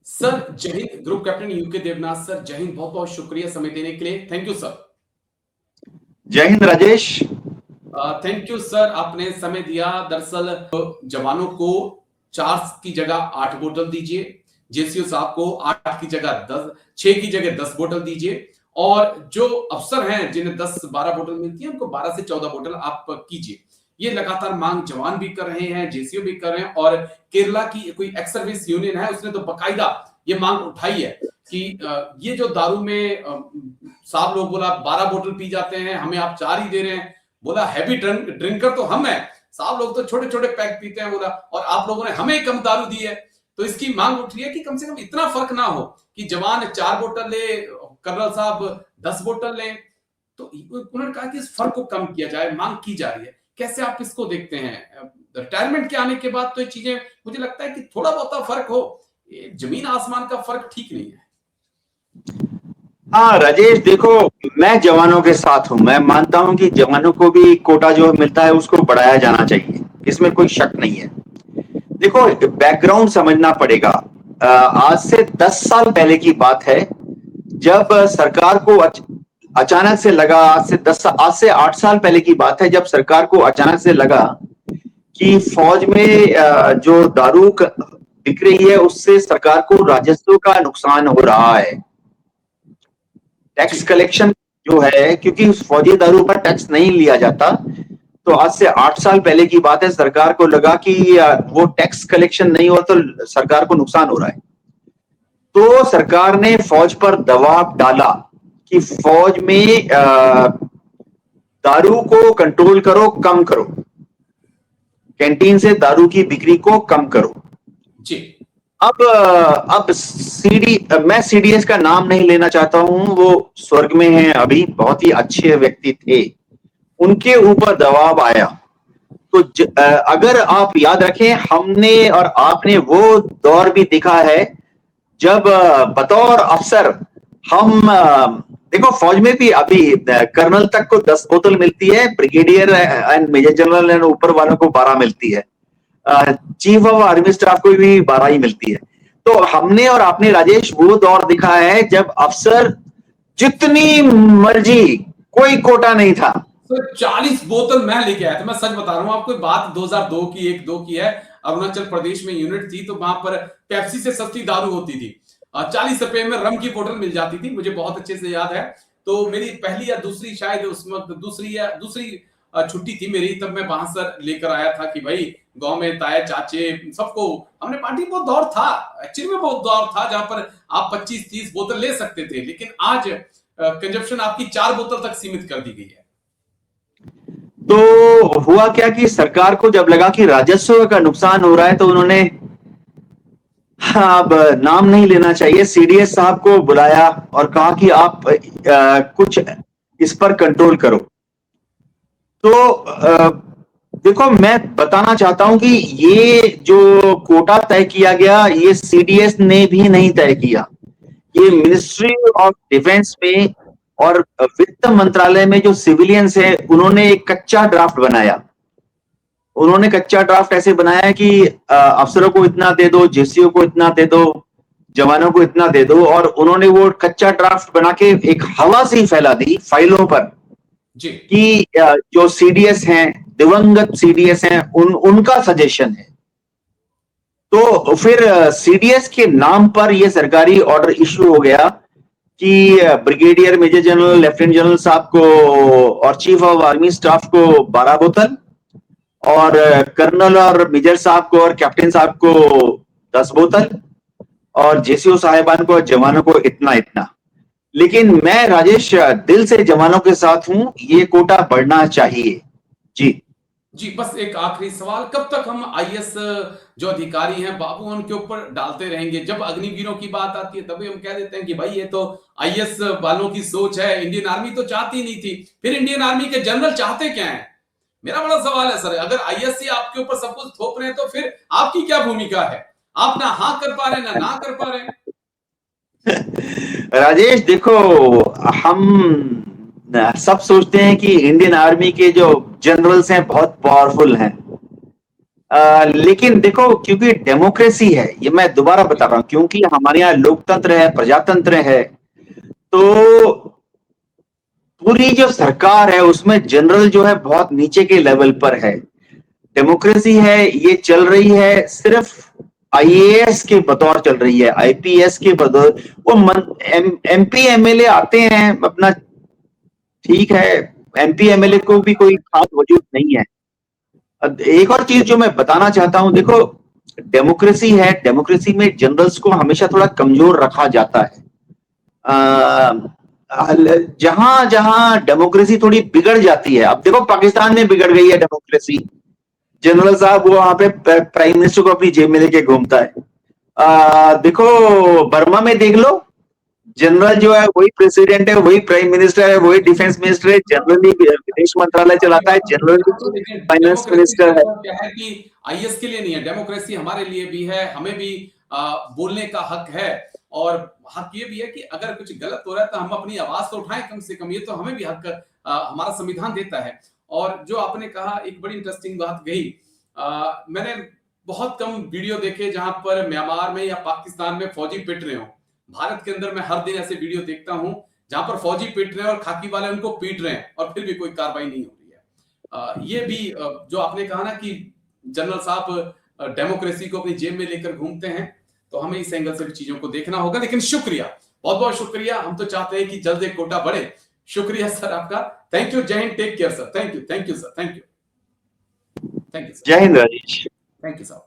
Sir जय हिंद। Group captain UK Devnath sir, जय हिंद। बहुत बहुत शुक्रिया समय देने के लिए। Thank you sir. जय हिंद राजेश। थैंक यू सर, आपने समय दिया। दरअसल जवानों को 4 की जगह 8 बोतल दीजिए, जेसीओ साहब को 8 की जगह 10, 6 की जगह 10 बोतल दीजिए, और जो अफसर हैं जिन्हें 10-12 बोतल मिलती है उनको 12 से 14 बोतल आप कीजिए। ये लगातार मांग जवान भी कर रहे हैं, जेसीओ भी कर रहे हैं, और केरला की कोई एक्स सर्विस यूनियन है उसने तो बकायदा ये मांग उठाई है कि ये जो दारू में साहब लोग बोला 12 बोतल पी जाते हैं, हमें आप 4 ही दे रहे हैं। बोला हैवी ड्रिंकर तो हम हैं, साहब लोग तो छोटे छोटे पैक पीते हैं, बोला, और आप लोगों ने हमें कम दारू दी है। तो इसकी मांग उठ रही है कि कम से कम इतना फर्क ना हो कि जवान 4 बोतल ले, कर्नल साहब 10 बोतल लें। तो उन्होंने कहा कि इस फर्क को कम किया जाए, मांग की जा रही है। कैसे आप इसको देखते हैं? रिटायरमेंट के आने के बाद तो ये चीजें, मुझे लगता है कि थोड़ा बहुत फर्क हो, जमीन आसमान का फर्क ठीक नहीं है। हाँ राजेश, देखो मैं जवानों के साथ हूं। मैं मानता हूं कि जवानों को भी कोटा जो मिलता है उसको बढ़ाया जाना चाहिए, इसमें कोई शक नहीं है। देखो बैकग्राउंड समझना पड़ेगा। आज से 10 साल पहले की बात है, जब सरकार को अचानक से लगा, आज से 8 साल पहले की बात है, जब सरकार को अचानक से लगा कि फौज में जो दारू बिक रही है उससे सरकार को राजस्व का नुकसान हो रहा है। टैक्स कलेक्शन जो है, क्योंकि फौजी दारू पर टैक्स नहीं लिया जाता, तो आज से 8 साल पहले की बात है, सरकार को लगा कि वो टैक्स कलेक्शन नहीं हो तो सरकार को नुकसान हो रहा है। तो सरकार ने फौज पर दबाव डाला कि फौज में दारू को कंट्रोल करो, कम करो, कैंटीन से दारू की बिक्री को कम करो जी। अब मैं सीडीएस का नाम नहीं लेना चाहता हूं, वो स्वर्ग में हैं अभी, बहुत ही अच्छे व्यक्ति थे, उनके ऊपर दबाव आया। तो अगर आप याद रखें, हमने और आपने वो दौर भी देखा है जब बतौर अफसर हम देखो फौज में भी अभी कर्नल तक को 10 बोतल मिलती है, brigadier and major general and ऊपर वालों को 12 मिलती है, चीफ ऑफ आर्मी स्टाफ को भी 12 ही मिलती है। तो हमने और आपने राजेश वो दौर दिखा है जब अफसर जितनी मर्जी, कोई कोटा नहीं था। तो 40 बोतल मैं लेके आया था, मैं सच बता रहा हूं आपको। बात 2002 की 1-2 की है। अरुणाचल प्रदेश में यूनिट थी, तो वहां पर पेप्सी से सस्ती दारू होती थी, 40 रुपए में रम की बोतल मिल जाती थी, मुझे बहुत अच्छे से याद है। तो मेरी पहली या दूसरी, शायद उस वक्त दूसरी छुट्टी थी मेरी, तब मैं वहां से लेकर आया था कि भाई गांव में ताए चाचे सबको, हमने पार्टी, बहुत दौर था एक्चुअली में, बहुत दौर था जहां पर आप 25-30 बोतल ले सकते थे। लेकिन आज कंजप्शन आपकी 4 बोतल तक सीमित कर दी गई है। तो हुआ क्या कि सरकार को जब लगा कि राजस्व का नुकसान हो रहा है, तो उन्होंने, अब नाम नहीं लेना चाहिए, सीडीएस साहब को बुलाया और कहा कि आप कुछ इस पर कंट्रोल करो। तो देखो मैं बताना चाहता हूं कि ये जो कोटा तय किया गया, ये सीडीएस ने भी नहीं तय किया, ये मिनिस्ट्री ऑफ डिफेंस में और वित्त मंत्रालय में जो सिविलियंस है उन्होंने एक कच्चा ड्राफ्ट बनाया। उन्होंने कच्चा ड्राफ्ट ऐसे बनाया कि अफसरों को इतना दे दो, जेसीओ को इतना दे दो, जवानों को इतना दे दो, और उन्होंने वो कच्चा ड्राफ्ट बना के एक हवा से ही फैला दी फाइलों पर जी, कि जो सीडीएस हैं, दिवंगत सीडीएस हैं, उनका सजेशन है। तो फिर सीडीएस के नाम पर यह सरकारी ऑर्डर इश्यू हो गया कि brigadier, major general, lieutenant general साहब को और चीफ ऑफ आर्मी स्टाफ को 12 बोतल, और कर्नल और मेजर साहब को और कैप्टन साहब को 10 बोतल, और जेसीओ साहिबान को और जवानों को इतना इतना। लेकिन मैं राजेश दिल से जवानों के साथ हूं, ये कोटा बढ़ना चाहिए। जी जी, बस एक आखिरी सवाल, कब तक हम आईएएस जो अधिकारी हैं बाबू उनके ऊपर डालते रहेंगे? जब अग्निवीरों की बात आती है तभी हम कह देते हैं कि भाई ये तो आईएएस वालों की सोच है, इंडियन आर्मी तो चाहती नहीं थी। फिर इंडियन आर्मी के जनरल चाहते क्या है? मेरा बड़ा सवाल है सर। अगर आईएएस आपके ऊपर सब कुछ थोप रहे हैं तो फिर आपकी क्या भूमिका है? आप ना हाँ कर पा रहे ना कर पा रहे। राजेश देखो, हम सब सोचते हैं कि इंडियन आर्मी के जो जनरल्स हैं बहुत पावरफुल हैं, लेकिन देखो, क्योंकि डेमोक्रेसी है, ये मैं दोबारा बता रहा हूं, क्योंकि हमारे यहाँ लोकतंत्र है, प्रजातंत्र है, तो पूरी जो सरकार है उसमें जनरल जो है बहुत नीचे के लेवल पर है। डेमोक्रेसी है, ये चल रही है सिर्फ आईएएस के बतौर चल रही है, आईपीएस के बतौर। वो एमपी एमएलए आते हैं अपना, ठीक है, एमपी एमएलए को भी कोई खास वजूद नहीं है। एक और चीज जो मैं बताना चाहता हूं, देखो डेमोक्रेसी है, डेमोक्रेसी में जनरल्स को हमेशा थोड़ा कमजोर रखा जाता है। जहां जहां डेमोक्रेसी थोड़ी बिगड़ जाती है, अब देखो पाकिस्तान में बिगड़ गई है डेमोक्रेसी, जनरल साहब वो वहां पे प्राइम मिनिस्टर को अपनी जेब में लेके घूमता है। देखो बर्मा में देख लो, जनरल जो है वही प्रेसिडेंट है, वही प्राइम मिनिस्टर है, वही डिफेंस मिनिस्टर है, जनरली विदेश मंत्रालय चलाता है, जनरली तो देखिए फाइनेंस डेमोक्रेसी मिनिस्टर है। क्या है कि आईएएस के लिए नहीं है, डेमोक्रेसी हमारे लिए भी है, हमें भी बोलने का हक है। और हक ये भी है कि अगर कुछ गलत हो रहा है तो हम अपनी आवाज तो उठाएं, कम से कम ये तो हमें भी हक हमारा संविधान देता है। और जो आपने कहा, एक बड़ी इंटरेस्टिंग बात कही, मैंने बहुत कम वीडियो देखे जहां पर म्यांमार में या पाकिस्तान में फौजी पिट रहे हो। भारत के अंदर मैं हर दिन ऐसे वीडियो देखता हूं जहां पर फौजी पिट रहे हैं और खाकी वाले उनको पीट रहे हैं और फिर भी कोई कार्रवाई नहीं हो रही है। ये भी जो आपने कहा ना कि जनरल साहब डेमोक्रेसी को अपनी जेब में लेकर घूमते हैं, तो हमें इस एंगल से भी चीजों को देखना होगा। लेकिन शुक्रिया, बहुत बहुत शुक्रिया, हम तो चाहते हैं कि जल्द एक कोटा बढ़े। शुक्रिया सर आपका, थैंक यू, जय हिंद, take care sir, thank you sir, thank you, thank you sir, जय हिंद राजेश। Thank you sir.